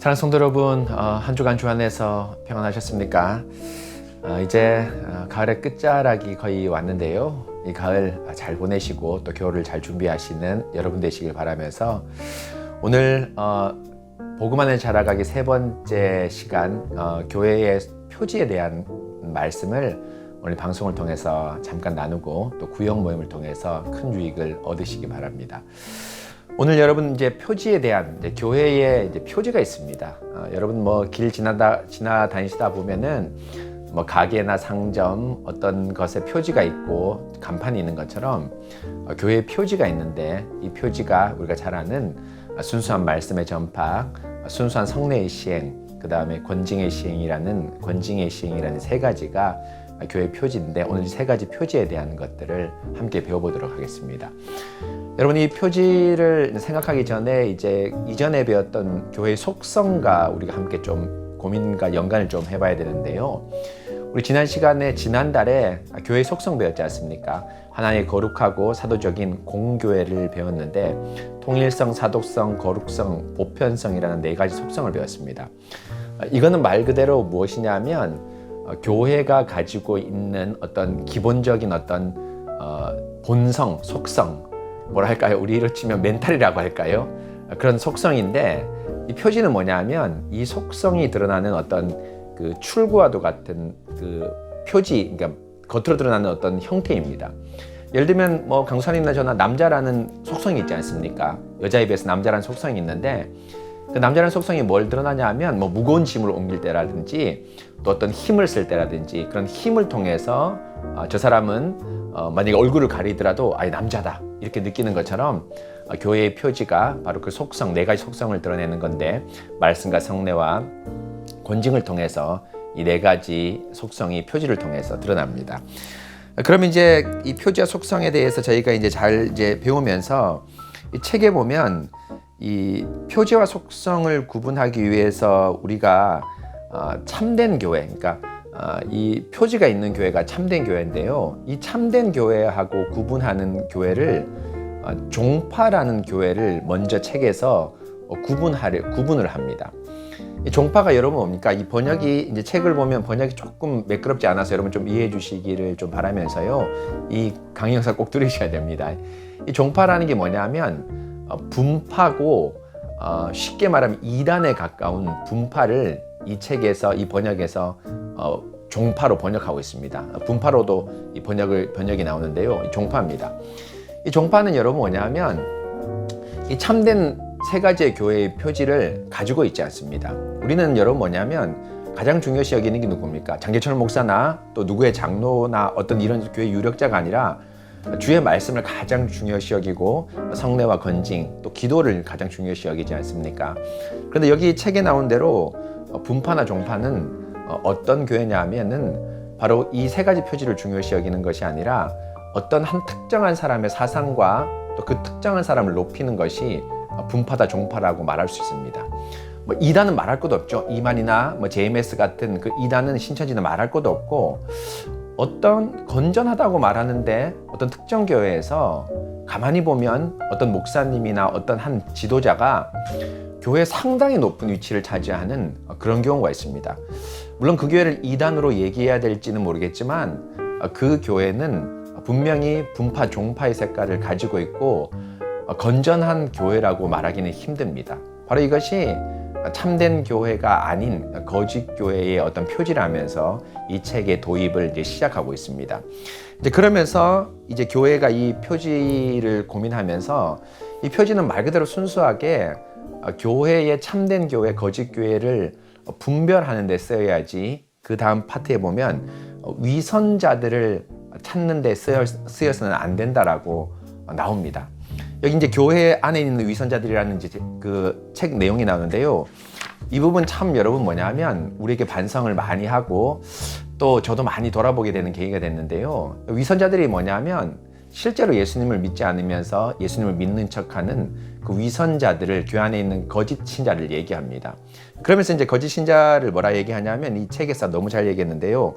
사랑하는 성도 여러분, 한 주간 주 안에서 평안하셨습니까? 이제 가을의 끝자락이 거의 왔는데요. 이 가을 잘 보내시고 또 겨울을 잘 준비하시는 여러분 되시길 바라면서 오늘 복음만을 자라가기 세 번째 시간 교회의 표지에 대한 말씀을 오늘 방송을 통해서 잠깐 나누고 또 구역 모임을 통해서 큰 유익을 얻으시기 바랍니다. 오늘 여러분 이제 표지에 대한 교회에 이제 표지가 있습니다. 여러분 뭐 길 지나다니시다 보면은 뭐 가게나 상점 어떤 것에 표지가 있고 간판이 있는 것처럼 교회에 표지가 있는데 이 표지가 우리가 잘 아는 순수한 말씀의 전파, 순수한 성례의 시행, 그 다음에 권징의 시행이라는 세 가지가 교회 표지인데 오늘 이 세 가지 표지에 대한 것들을 함께 배워보도록 하겠습니다. 여러분 이 표지를 생각하기 전에 이제 이전에 배웠던 교회의 속성과 우리가 함께 좀 고민과 연관을 좀 해봐야 되는데요. 우리 지난달에 교회의 속성 배웠지 않습니까? 하나의 거룩하고 사도적인 공교회를 배웠는데 통일성, 사독성, 거룩성, 보편성이라는 네 가지 속성을 배웠습니다. 이거는 말 그대로 무엇이냐면 교회가 가지고 있는 어떤 기본적인 어떤 본성, 속성, 뭐라 할까요? 우리로 치면 멘탈이라고 할까요? 그런 속성인데 이 표지는 뭐냐면 이 속성이 드러나는 어떤 그 출구와도 같은 그 표지, 그러니까 겉으로 드러나는 어떤 형태입니다. 예를 들면 뭐 강수환님이나 저나 남자라는 속성이 있지 않습니까? 여자에 비해서 남자라는 속성이 있는데 그 남자라는 속성이 뭘 드러나냐 하면 뭐 무거운 짐을 옮길 때라든지 또 어떤 힘을 쓸 때라든지 그런 힘을 통해서 저 사람은 만약에 얼굴을 가리더라도 아예 남자다 이렇게 느끼는 것처럼 교회의 표지가 바로 그 속성, 네 가지 속성을 드러내는 건데 말씀과 성례와 권징을 통해서 이 네 가지 속성이 표지를 통해서 드러납니다. 그럼 이제 이 표지와 속성에 대해서 저희가 이제 잘 배우면서 이 책에 보면 이 표지와 속성을 구분하기 위해서 우리가 참된 교회, 그러니까 이 표지가 있는 교회가 참된 교회인데요. 이 참된 교회하고 구분하는 교회를 종파라는 교회를 먼저 책에서 구분을 합니다. 이 종파가 여러분 뭡니까? 이 번역이 이제 책을 보면 번역이 조금 매끄럽지 않아서 여러분 좀 이해해 주시기를 좀 바라면서요. 이 강의 영상 꼭 들으셔야 됩니다. 이 종파라는 게 뭐냐면 분파고 쉽게 말하면 이단에 가까운 분파를 이 책에서 이 번역에서 종파로 번역하고 있습니다. 분파로도 이 번역이 나오는데요. 이 종파입니다. 이 종파는 여러분 뭐냐면 이 참된 세 가지의 교회의 표지를 가지고 있지 않습니다. 우리는 여러분 뭐냐면 가장 중요시 여기는 게 누굽니까? 장재철 목사나 또 누구의 장로나 어떤 이런 교회 유력자가 아니라 주의 말씀을 가장 중요시 여기고 성례와 권징 또 기도를 가장 중요시 여기지 않습니까? 그런데 여기 책에 나온 대로 분파나 종파는 어떤 교회냐 하면은 바로 이 세 가지 표지를 중요시 여기는 것이 아니라 어떤 한 특정한 사람의 사상과 또 그 특정한 사람을 높이는 것이 분파다 종파라고 말할 수 있습니다. 뭐 이단은 말할 것도 없죠. 이만이나 뭐 JMS 같은 그 이단은 신천지는 말할 것도 없고 어떤 건전하다고 말하는데 어떤 특정 교회에서 가만히 보면 어떤 목사님이나 어떤 한 지도자가 교회 상당히 높은 위치를 차지하는 그런 경우가 있습니다. 물론 그 교회를 이단으로 얘기해야 될지는 모르겠지만 그 교회는 분명히 분파, 종파의 색깔을 가지고 있고 건전한 교회라고 말하기는 힘듭니다. 바로 이것이 참된 교회가 아닌 거짓 교회의 어떤 표지라면서 이 책의 도입을 이제 시작하고 있습니다. 이제 그러면서 이제 교회가 이 표지를 고민하면서 이 표지는 말 그대로 순수하게 교회의 참된 교회, 거짓 교회를 분별하는 데 쓰여야지 그 다음 파트에 보면 위선자들을 찾는 데 쓰여서는 안 된다라고 나옵니다. 여기 이제 교회 안에 있는 위선자들이라는 이제 그 책 내용이 나오는데요. 이 부분 참 여러분 뭐냐면 우리에게 반성을 많이 하고 또 저도 많이 돌아보게 되는 계기가 됐는데요. 위선자들이 뭐냐면 실제로 예수님을 믿지 않으면서 예수님을 믿는 척하는 그 위선자들을 교회 안에 있는 거짓 신자를 얘기합니다. 그러면서 이제 거짓 신자를 뭐라 얘기하냐면 이 책에서 너무 잘 얘기했는데요.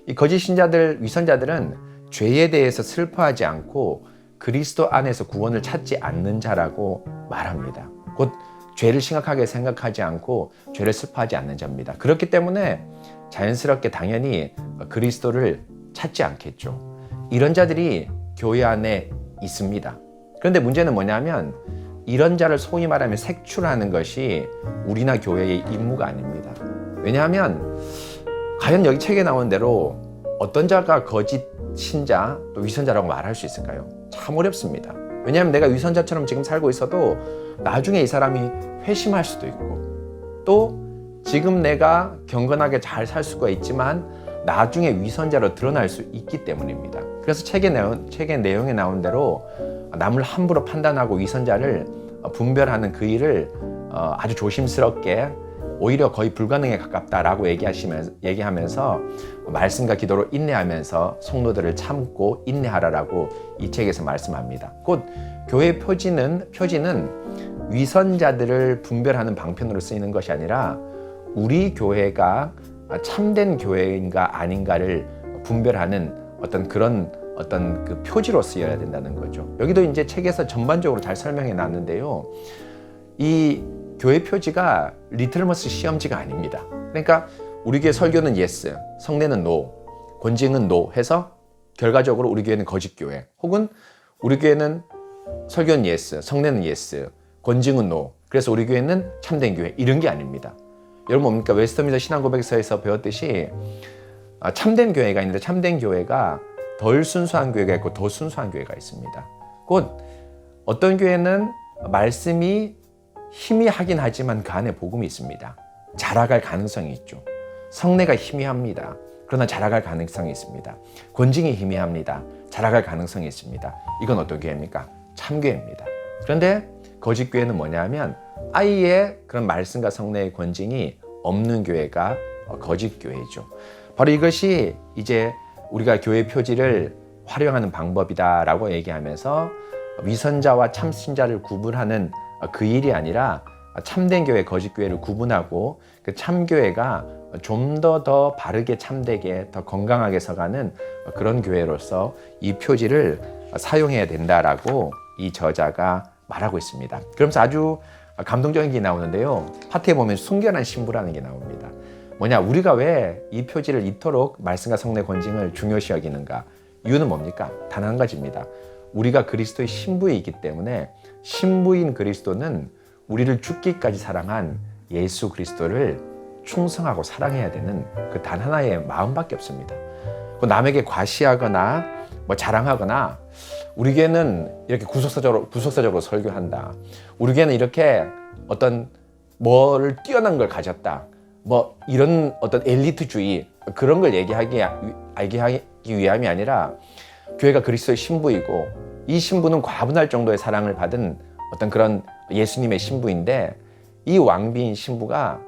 이 거짓 신자들, 위선자들은 죄에 대해서 슬퍼하지 않고 그리스도 안에서 구원을 찾지 않는 자라고 말합니다. 곧 죄를 심각하게 생각하지 않고 죄를 슬퍼하지 않는 자입니다. 그렇기 때문에 자연스럽게 당연히 그리스도를 찾지 않겠죠. 이런 자들이 교회 안에 있습니다. 그런데 문제는 뭐냐면 이런 자를 소위 말하면 색출하는 것이 우리나 교회의 임무가 아닙니다. 왜냐하면 과연 여기 책에 나온 대로 어떤 자가 거짓 신자 또 위선자라고 말할 수 있을까요? 참 어렵습니다. 왜냐하면 내가 위선자처럼 지금 살고 있어도 나중에 이 사람이 회심할 수도 있고 또 지금 내가 경건하게 잘 살 수가 있지만 나중에 위선자로 드러날 수 있기 때문입니다. 그래서 책의 내용에 나온 대로 남을 함부로 판단하고 위선자를 분별하는 그 일을 아주 조심스럽게 오히려 거의 불가능에 가깝다라고 얘기하면서 말씀과 기도로 인내하면서 성도들을 참고 인내하라라고 이 책에서 말씀합니다. 곧 교회 표지는 위선자들을 분별하는 방편으로 쓰이는 것이 아니라 우리 교회가 참된 교회인가 아닌가를 분별하는 어떤 그 표지로 쓰여야 된다는 거죠. 여기도 이제 책에서 전반적으로 잘 설명해 놨는데요. 이 교회 표지가 리틀머스 시험지가 아닙니다. 그러니까 우리 교회 설교는 예스, 성례는 노, 권징은 노 해서 결과적으로 우리 교회는 거짓 교회, 혹은 우리 교회는 설교는 예스, 성례는 예스, 권징은 노, 그래서 우리 교회는 참된 교회, 이런 게 아닙니다. 여러분 뭡니까? 웨스터민스터 신앙고백서에서 배웠듯이 참된 교회가 있는데 참된 교회가 덜 순수한 교회가 있고 더 순수한 교회가 있습니다. 곧 어떤 교회는 말씀이 희미하긴 하지만 그 안에 복음이 있습니다. 자라갈 가능성이 있죠. 성례가 희미합니다. 그러나 자라갈 가능성이 있습니다. 권징이 희미합니다. 자라갈 가능성이 있습니다. 이건 어떤 교회입니까? 참교회입니다. 그런데 거짓 교회는 뭐냐면 아예 그런 말씀과 성례의 권징이 없는 교회가 거짓 교회죠. 바로 이것이 이제 우리가 교회 표지를 활용하는 방법이다라고 얘기하면서 위선자와 참신자를 구분하는 그 일이 아니라 참된 교회, 거짓 교회를 구분하고 그 참교회가 좀 더 바르게 참되게 더 건강하게 서가는 그런 교회로서 이 표지를 사용해야 된다라고 이 저자가 말하고 있습니다. 그러면서 아주 감동적인 게 나오는데요. 파트에 보면 순결한 신부라는 게 나옵니다. 뭐냐, 우리가 왜 이 표지를 이토록 말씀과 성례 권징을 중요시 여기는가? 이유는 뭡니까? 단 한 가지입니다. 우리가 그리스도의 신부이기 때문에 신부인 그리스도는 우리를 죽기까지 사랑한 예수 그리스도를 충성하고 사랑해야 되는 그 단 하나의 마음밖에 없습니다. 남에게 과시하거나 자랑하거나 우리 교회는 이렇게 구속사적으로 설교한다. 우리 교회는 이렇게 어떤 뭐를 뛰어난 걸 가졌다. 이런 어떤 엘리트주의 그런 걸 얘기하기 위함이 아니라 교회가 그리스도의 신부이고 이 신부는 과분할 정도의 사랑을 받은 어떤 그런 예수님의 신부인데 이 왕비인 신부가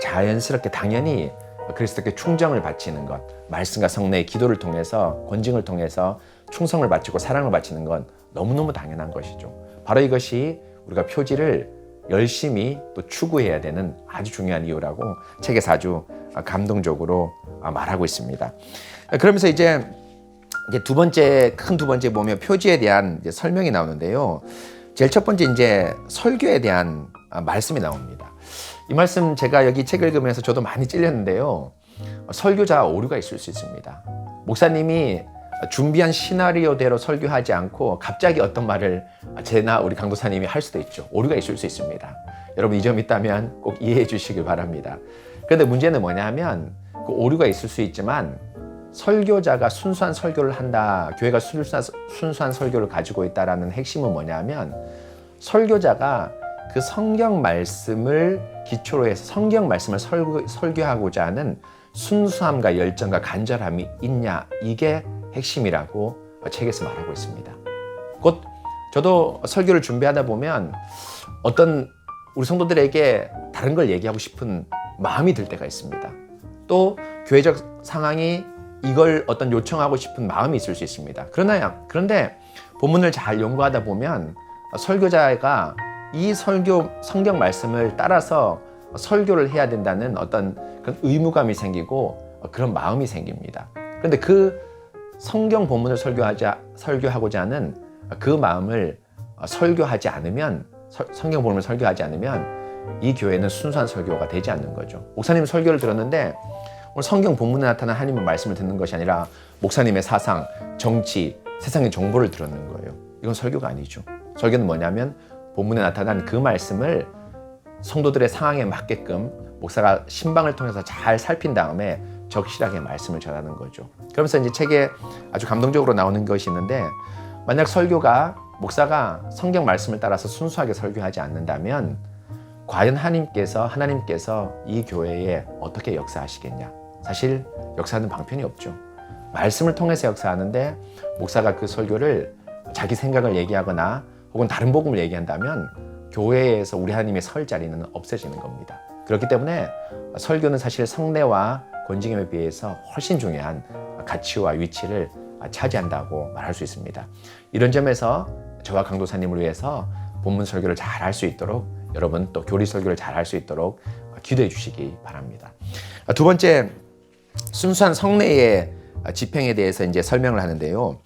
자연스럽게 당연히 그리스도께 충정을 바치는 것, 말씀과 성례의 기도를 통해서 권징을 통해서 충성을 바치고 사랑을 바치는 건 너무너무 당연한 것이죠. 바로 이것이 우리가 표지를 열심히 또 추구해야 되는 아주 중요한 이유라고 책에서 아주 감동적으로 말하고 있습니다. 그러면서 이제 두 번째 보면 표지에 대한 이제 설명이 나오는데요. 제일 첫 번째 이제 설교에 대한 말씀이 나옵니다. 이 말씀 제가 여기 책을 읽으면서 저도 많이 찔렸는데요. 설교자 오류가 있을 수 있습니다. 목사님이 준비한 시나리오대로 설교하지 않고 갑자기 어떤 말을 제나 우리 강도사님이 할 수도 있죠. 오류가 있을 수 있습니다. 여러분 이 점 있다면 꼭 이해해 주시길 바랍니다. 그런데 문제는 뭐냐면 그 오류가 있을 수 있지만 설교자가 순수한 설교를 한다, 교회가 순수한 설교를 가지고 있다라는 핵심은 뭐냐면 설교자가 그 성경 말씀을 기초로 해서 성경 말씀을 설교하고자 하는 순수함과 열정과 간절함이 있냐, 이게 핵심이라고 책에서 말하고 있습니다. 곧 저도 설교를 준비하다 보면 어떤 우리 성도들에게 다른 걸 얘기하고 싶은 마음이 들 때가 있습니다. 또 교회적 상황이 이걸 어떤 요청하고 싶은 마음이 있을 수 있습니다. 그런데 본문을 잘 연구하다 보면 설교자가 이 성경 말씀을 따라서 설교를 해야 된다는 어떤 그런 의무감이 생기고 그런 마음이 생깁니다. 그런데 그 성경 본문을 설교하고자 하는 그 마음을 설교하지 않으면, 성경 본문을 설교하지 않으면 이 교회는 순수한 설교가 되지 않는 거죠. 목사님 설교를 들었는데 오늘 성경 본문에 나타난 하나님의 말씀을 듣는 것이 아니라 목사님의 사상, 정치, 세상의 정보를 들었는 거예요. 이건 설교가 아니죠. 설교는 뭐냐면 본문에 나타난 그 말씀을 성도들의 상황에 맞게끔 목사가 신방을 통해서 잘 살핀 다음에 적실하게 말씀을 전하는 거죠. 그러면서 이제 책에 아주 감동적으로 나오는 것이 있는데, 만약 설교가 목사가 성경 말씀을 따라서 순수하게 설교하지 않는다면 과연 하나님께서 이 교회에 어떻게 역사하시겠냐? 사실 역사하는 방편이 없죠. 말씀을 통해서 역사하는데 목사가 그 설교를 자기 생각을 얘기하거나 혹은 다른 복음을 얘기한다면 교회에서 우리 하나님의 설 자리는 없어지는 겁니다. 그렇기 때문에 설교는 사실 성례와 권징임에 비해서 훨씬 중요한 가치와 위치를 차지한다고 말할 수 있습니다. 이런 점에서 저와 강도사님을 위해서 본문 설교를 잘 할 수 있도록, 여러분 또 교리 설교를 잘 할 수 있도록 기도해 주시기 바랍니다. 두 번째, 순수한 성례의 집행에 대해서 이제 설명을 하는데요.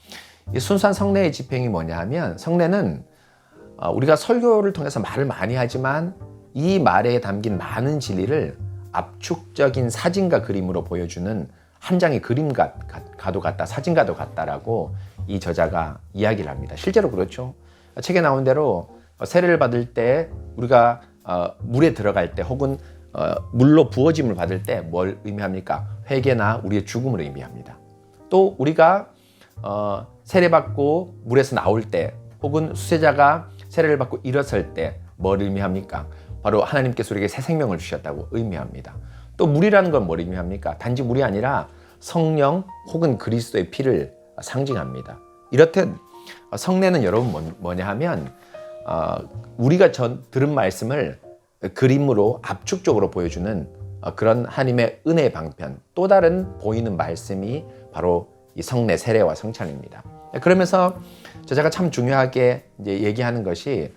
이 순수한 성례의 집행이 뭐냐 하면, 성례는 우리가 설교를 통해서 말을 많이 하지만 이 말에 담긴 많은 진리를 압축적인 사진과 그림으로 보여주는 한 장의 그림가도 같다, 사진가도 같다라고 이 저자가 이야기를 합니다. 실제로 그렇죠. 책에 나온 대로 세례를 받을 때, 우리가 물에 들어갈 때, 혹은 물로 부어짐을 받을 때 뭘 의미합니까? 회개나 우리의 죽음을 의미합니다. 또 우리가 세례받고 물에서 나올 때, 혹은 수세자가 세례를 받고 일어설 때 뭘 의미합니까? 바로 하나님께서 우리에게 새 생명을 주셨다고 의미합니다. 또 물이라는 건 뭘 의미합니까? 단지 물이 아니라 성령 혹은 그리스도의 피를 상징합니다. 이렇듯 성례는 여러분 뭐냐 하면 우리가 들은 말씀을 그림으로 압축적으로 보여주는 그런 하나님의 은혜의 방편, 또 다른 보이는 말씀이 바로 이 성례, 세례와 성찬입니다. 그러면서 저자가 참 중요하게 이제 얘기하는 것이,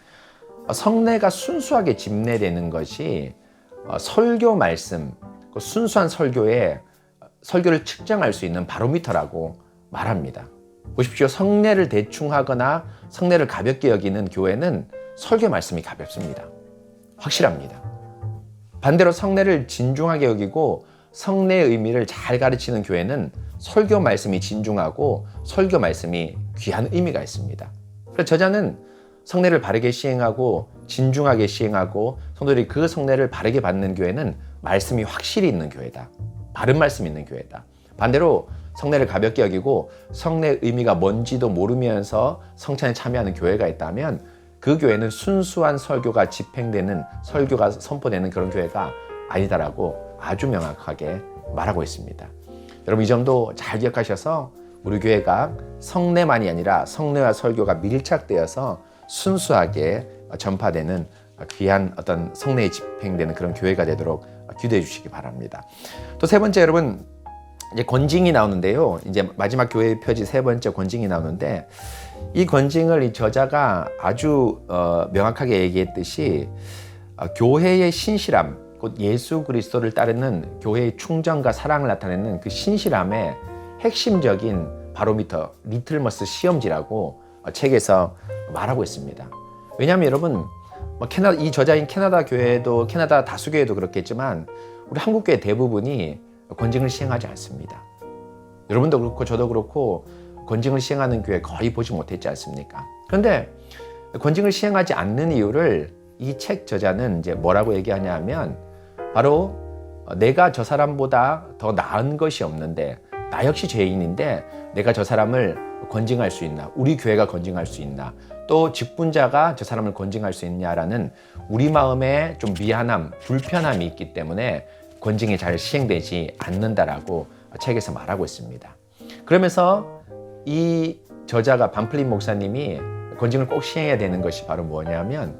성례가 순수하게 집례되는 것이 설교 말씀, 순수한 설교를 측정할 수 있는 바로미터라고 말합니다. 보십시오. 성례를 대충 하거나 성례를 가볍게 여기는 교회는 설교 말씀이 가볍습니다. 확실합니다. 반대로 성례를 진중하게 여기고 성례의 의미를 잘 가르치는 교회는 설교 말씀이 진중하고 설교 말씀이 귀한 의미가 있습니다. 그래서 저자는 성례를 바르게 시행하고 진중하게 시행하고 성도들이 그 성례를 바르게 받는 교회는 말씀이 확실히 있는 교회다. 바른 말씀이 있는 교회다. 반대로 성례를 가볍게 여기고 성례의 의미가 뭔지도 모르면서 성찬에 참여하는 교회가 있다면 그 교회는 순수한 설교가 집행되는, 설교가 선포되는 그런 교회가 아니다라고 아주 명확하게 말하고 있습니다. 여러분 이 점도 잘 기억하셔서 우리 교회가 성례만이 아니라 성례와 설교가 밀착되어서 순수하게 전파되는 귀한 어떤 성례에 집행되는 그런 교회가 되도록 기도해 주시기 바랍니다. 또 세 번째, 여러분 이제 권징이 나오는데요. 이제 마지막 교회의 표지 세 번째 권징이 나오는데, 이 권징을 이 저자가 아주 명확하게 얘기했듯이 교회의 신실함, 곧 예수 그리스도를 따르는 교회의 충정과 사랑을 나타내는 그 신실함의 핵심적인 바로미터, 리틀머스 시험지라고 책에서 말하고 있습니다. 왜냐하면 여러분, 이 저자인 캐나다 교회도, 캐나다 다수교회도 그렇겠지만 우리 한국 교회 대부분이 권징을 시행하지 않습니다. 여러분도 그렇고 저도 그렇고 권징을 시행하는 교회 거의 보지 못했지 않습니까? 그런데 권징을 시행하지 않는 이유를 이 책 저자는 이제 뭐라고 얘기하냐 하면, 바로 내가 저 사람보다 더 나은 것이 없는데, 나 역시 죄인인데 내가 저 사람을 권징할 수 있나, 우리 교회가 권징할 수 있나, 또 직분자가 저 사람을 권징할 수 있냐라는 우리 마음에 좀 미안함, 불편함이 있기 때문에 권징이 잘 시행되지 않는다라고 책에서 말하고 있습니다. 그러면서 이 저자가 반플린 목사님이 권징을 꼭 시행해야 되는 것이 바로 뭐냐면,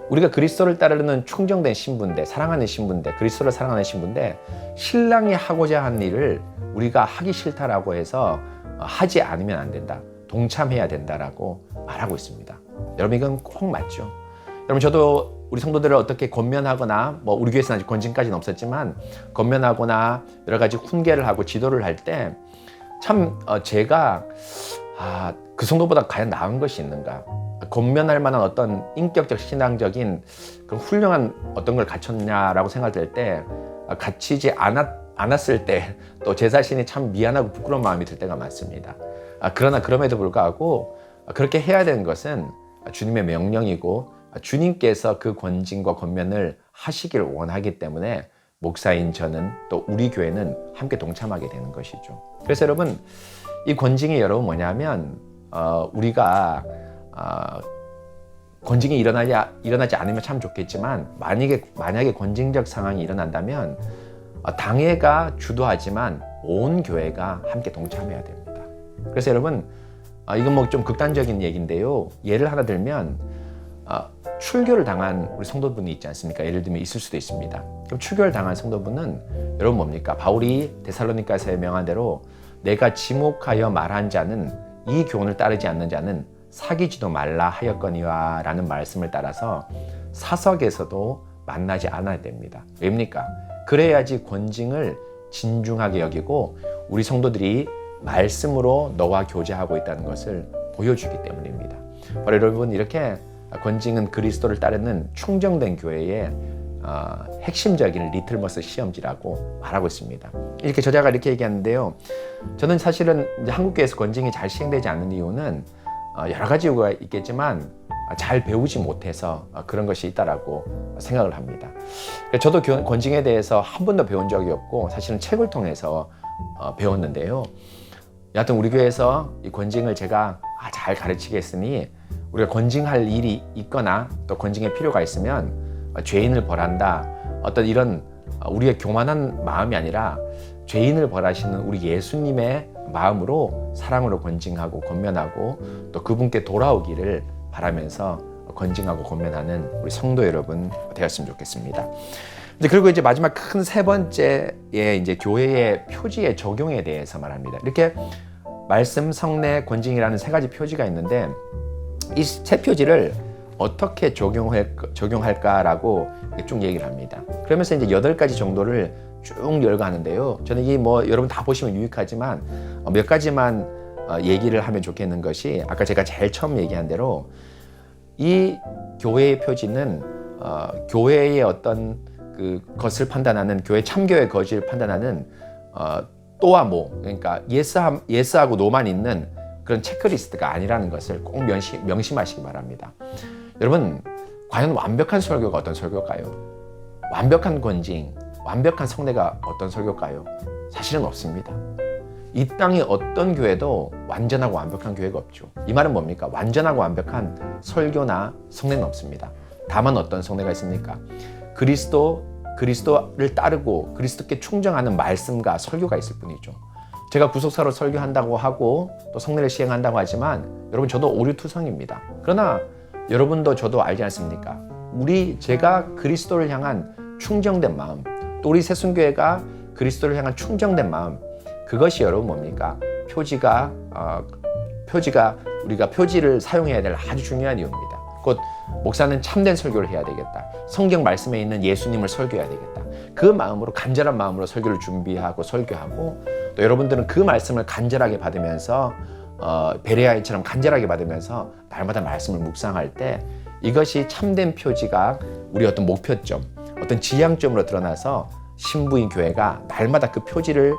우리가 그리스도를 따르는 충정된 신부인데, 사랑하는 신부인데, 그리스도를 사랑하는 신부인데 신랑이 하고자 하는 일을 우리가 하기 싫다라고 해서 하지 않으면 안 된다, 동참해야 된다라고 말하고 있습니다. 여러분 이건 꼭 맞죠? 여러분 저도 우리 성도들을 어떻게 권면하거나, 우리 교회에서는 아직 권징까지는 없었지만 권면하거나 여러 가지 훈계를 하고 지도를 할 때 참 제가 그 성도보다 과연 나은 것이 있는가? 권면할 만한 어떤 인격적 신앙적인 그런 훌륭한 어떤 걸 갖췄냐라고 생각될 때 갖추지 않았을 때 또 제 자신이 참 미안하고 부끄러운 마음이 들 때가 많습니다. 그러나 그럼에도 불구하고 그렇게 해야 되는 것은 주님의 명령이고 주님께서 그 권징과 권면을 하시길 원하기 때문에 목사인 저는 또 우리 교회는 함께 동참하게 되는 것이죠. 그래서 여러분, 이 권징이 여러분 뭐냐면 우리가 권징이 일어나지 않으면 참 좋겠지만 만약에 권징적 상황이 일어난다면 당회가 주도하지만 온 교회가 함께 동참해야 됩니다. 그래서 여러분, 이건 뭐 좀 극단적인 얘기인데요. 예를 하나 들면 출교를 당한 우리 성도분이 있지 않습니까? 예를 들면 있을 수도 있습니다. 그럼 출교를 당한 성도분은 여러분 뭡니까? 바울이 데살로니가서에 명한 대로 내가 지목하여 말한 자는 이 교훈을 따르지 않는 자는 사귀지도 말라 하였거니와 라는 말씀을 따라서 사석에서도 만나지 않아야 됩니다. 왜입니까? 그래야지 권징을 진중하게 여기고 우리 성도들이 말씀으로 너와 교제하고 있다는 것을 보여주기 때문입니다. 바로 여러분, 이렇게 권징은 그리스도를 따르는 충정된 교회의 핵심적인 리틀머스 시험지라고 말하고 있습니다. 이렇게 저자가 이렇게 얘기하는데요. 저는 사실은 이제 한국교회에서 권징이 잘 시행되지 않는 이유는 여러 가지 이유가 있겠지만 잘 배우지 못해서 그런 것이 있다라고 생각을 합니다. 저도 권징에 대해서 한 번도 배운 적이 없고 사실은 책을 통해서 배웠는데요. 여하튼 우리 교회에서 이 권징을 제가 잘 가르치겠으니 우리가 권징할 일이 있거나 또 권징의 필요가 있으면 죄인을 벌한다, 어떤 이런 우리의 교만한 마음이 아니라 죄인을 벌하시는 우리 예수님의 마음으로 사랑으로 권징하고 권면하고 또 그분께 돌아오기를 바라면서 권징하고 권면하는 우리 성도 여러분 되었으면 좋겠습니다. 그리고 이제 마지막 큰 세 번째의 이제 교회의 표지의 적용에 대해서 말합니다. 이렇게 말씀, 성례, 권징이라는 세 가지 표지가 있는데 이 세 표지를 어떻게 적용할까라고 쭉 얘기를 합니다. 그러면서 이제 8가지 정도를 쭉 열거하는데요. 저는 이 뭐 여러분 다 보시면 유익하지만 몇 가지만 얘기를 하면 좋겠는 것이 아까 제가 제일 처음 얘기한 대로 이 교회의 표지는 교회의 어떤 그 것을 판단하는 교회 참교의 것을 판단하는 또와 뭐 그러니까 예스하고 노만 있는 그런 체크리스트가 아니라는 것을 꼭 명심하시기 바랍니다. 여러분, 과연 완벽한 설교가 어떤 설교일까요? 완벽한 권징, 완벽한 성례가 어떤 설교일까요? 사실은 없습니다. 이 땅의 어떤 교회도 완전하고 완벽한 교회가 없죠. 이 말은 뭡니까? 완전하고 완벽한 설교나 성례는 없습니다. 다만 어떤 성례가 있습니까? 그리스도를 따르고 그리스도께 충정하는 말씀과 설교가 있을 뿐이죠. 제가 구속사로 설교한다고 하고 또 성례를 시행한다고 하지만 여러분, 저도 오류투성입니다. 그러나 여러분도 저도 알지 않습니까? 제가 그리스도를 향한 충정된 마음, 또 우리 새순교회가 그리스도를 향한 충정된 마음, 그것이 여러분 뭡니까? 표지가 우리가 표지를 사용해야 될 아주 중요한 이유입니다. 곧 목사는 참된 설교를 해야 되겠다. 성경 말씀에 있는 예수님을 설교해야 되겠다. 그 마음으로, 간절한 마음으로 설교를 준비하고 설교하고 또 여러분들은 그 말씀을 간절하게 받으면서 베레아인처럼 간절하게 받으면서 날마다 말씀을 묵상할 때 이것이 참된 표지가 우리 어떤 목표점, 어떤 지향점으로 드러나서 신부인 교회가 날마다 그 표지를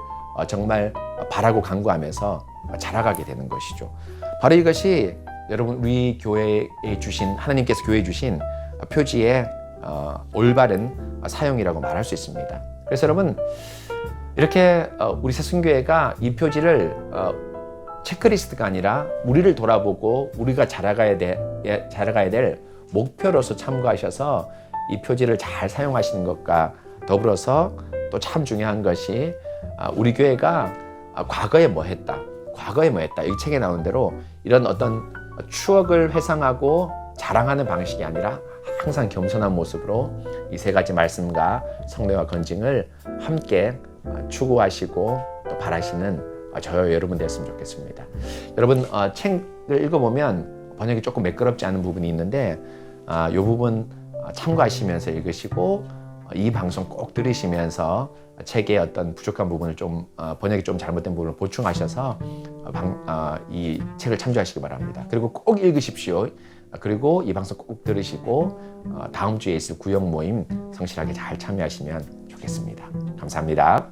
정말 바라고 간구하면서 자라가게 되는 것이죠. 바로 이것이 여러분 우리 교회에 주신, 하나님께서 교회에 주신 표지의 올바른 사용이라고 말할 수 있습니다. 그래서 여러분, 이렇게 우리 새순교회가 이 표지를 체크리스트가 아니라 우리를 돌아보고 우리가 자라가야 될 목표로서 참고하셔서 이 표지를 잘 사용하시는 것과 더불어서 또 참 중요한 것이 우리 교회가 과거에 뭐 했다. 이 책에 나온 대로 이런 어떤 추억을 회상하고 자랑하는 방식이 아니라 항상 겸손한 모습으로 이 세 가지 말씀과 성례와 권징을 함께 추구하시고 또 바라시는 저와 여러분 되었으면 좋겠습니다. 여러분, 책을 읽어보면 번역이 조금 매끄럽지 않은 부분이 있는데 이 부분 참고하시면서 읽으시고 이 방송 꼭 들으시면서 책의 어떤 부족한 부분을 좀 번역이 좀 잘못된 부분을 보충하셔서 이 책을 참조하시기 바랍니다. 그리고 꼭 읽으십시오. 그리고 이 방송 꼭 들으시고 다음 주에 있을 구역 모임 성실하게 잘 참여하시면 좋겠습니다. 감사합니다.